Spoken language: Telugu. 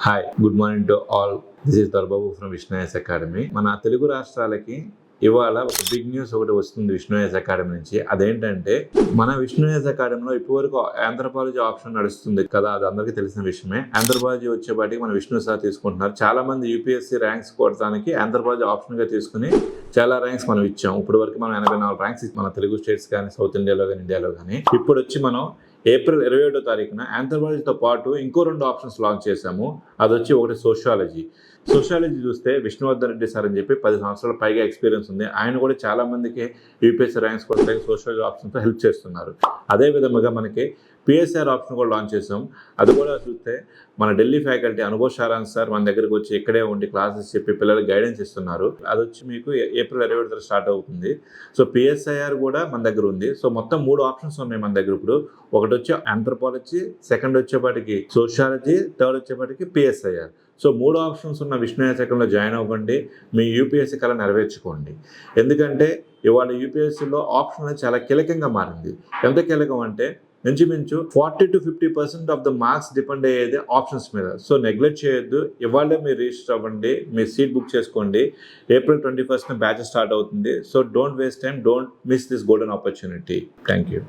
Hi good morning to all. This is దర్బాబు ఫ్రమ్ విష్ణుయస్ అకాడమీ. మన తెలుగు రాష్ట్రాలకి ఇవాళ ఒక బిగ్ న్యూస్ ఒకటి వస్తుంది విష్ణుయస్ అకాడమీ నుంచి. అదేంటంటే మన విష్ణుయస్ అకాడమీలో ఇప్పటివరకు ఆంథ్రోపాలజీ ఆప్షన్ నడుస్తుంది కదా, అది అందరికీ తెలిసిన విషయమే. ఆంథ్రోపాలజీ వచ్చేపాటికి మన విష్ణు సార్ తీసుకుంటున్నారు. చాలా మంది యూపీఎస్సీ ర్యాంక్స్ కొట్టడానికి ఆంథ్రోపాలజీ ఆప్షన్ గా తీసుకుని చాలా ర్యాంక్స్ మనం ఇచ్చాం. ఇప్పుడు వరకు మనం 84 ర్యాంక్స్ మన తెలుగు స్టేట్స్ కానీ, సౌత్ ఇండియాలో కానీ, ఇండియాలో కానీ. ఇప్పుడు వచ్చి మనం ఏప్రిల్ 27వ తారీఖున ఆంథ్రోపాలజీతో పాటు ఇంకో 2 ఆప్షన్స్ లాంచ్ చేశాము. అది వచ్చి ఒకటి సోషియాలజీ చూస్తే విష్ణువర్ధన్ రెడ్డి సార్ అని చెప్పి 10 సంవత్సరాల పైగా ఎక్స్పీరియన్స్ ఉంది. ఆయన కూడా చాలా మందికి యూపీఎస్సీ ర్యాంక్స్ కొట్టడానికి సోషియాలజీ ఆప్షన్తో హెల్ప్ చేస్తున్నారు. అదే విధంగా మనకి పిఎస్ఆర్ ఆప్షన్ కూడా లాంచ్ చేసాం. అది కూడా చూస్తే మన Delhi faculty Anubhav Sharon sir మన దగ్గరికి వచ్చి ఇక్కడే ఉండి క్లాసెస్ చెప్పి పిల్లలకు గైడెన్స్ ఇస్తున్నారు. అది వచ్చి మీకు ఏప్రిల్ 27 స్టార్ట్ అవుతుంది. సో పిఎస్ఐఆర్ కూడా మన దగ్గర ఉంది. సో మొత్తం 3 ఆప్షన్స్ ఉన్నాయి మన దగ్గర. ఇప్పుడు ఒకటి వచ్చి ఆంథ్రోపాలజీ, సెకండ్ వచ్చేపాటికి సోషియాలజీ, థర్డ్ వచ్చేపాటికి పిఎస్ఐఆర్. సో 3 ఆప్షన్స్ ఉన్న విష్ణుయస్ అకాడమీలో జాయిన్ అవ్వండి. మీ యూపీఎస్సీ కళ నెరవేర్చుకోండి. ఎందుకంటే ఇవాళ యూపీఎస్సీలో ఆప్షన్ అనేది చాలా కీలకంగా మారింది. ఎంత కీలకం అంటే ఇంచుమించు 40 to 50% of the marks depend అయ్యేది ఆప్షన్స్ మీద. సో నెగ్లెక్ట్ చేయొద్దు. ఇవాళే మీరు రిజిస్టర్ అవ్వండి, మీ సీట్ బుక్ చేసుకోండి. ఏప్రిల్ 21st బ్యాచ్ స్టార్ట్ అవుతుంది. So don't waste time, don't miss this golden opportunity. Thank you.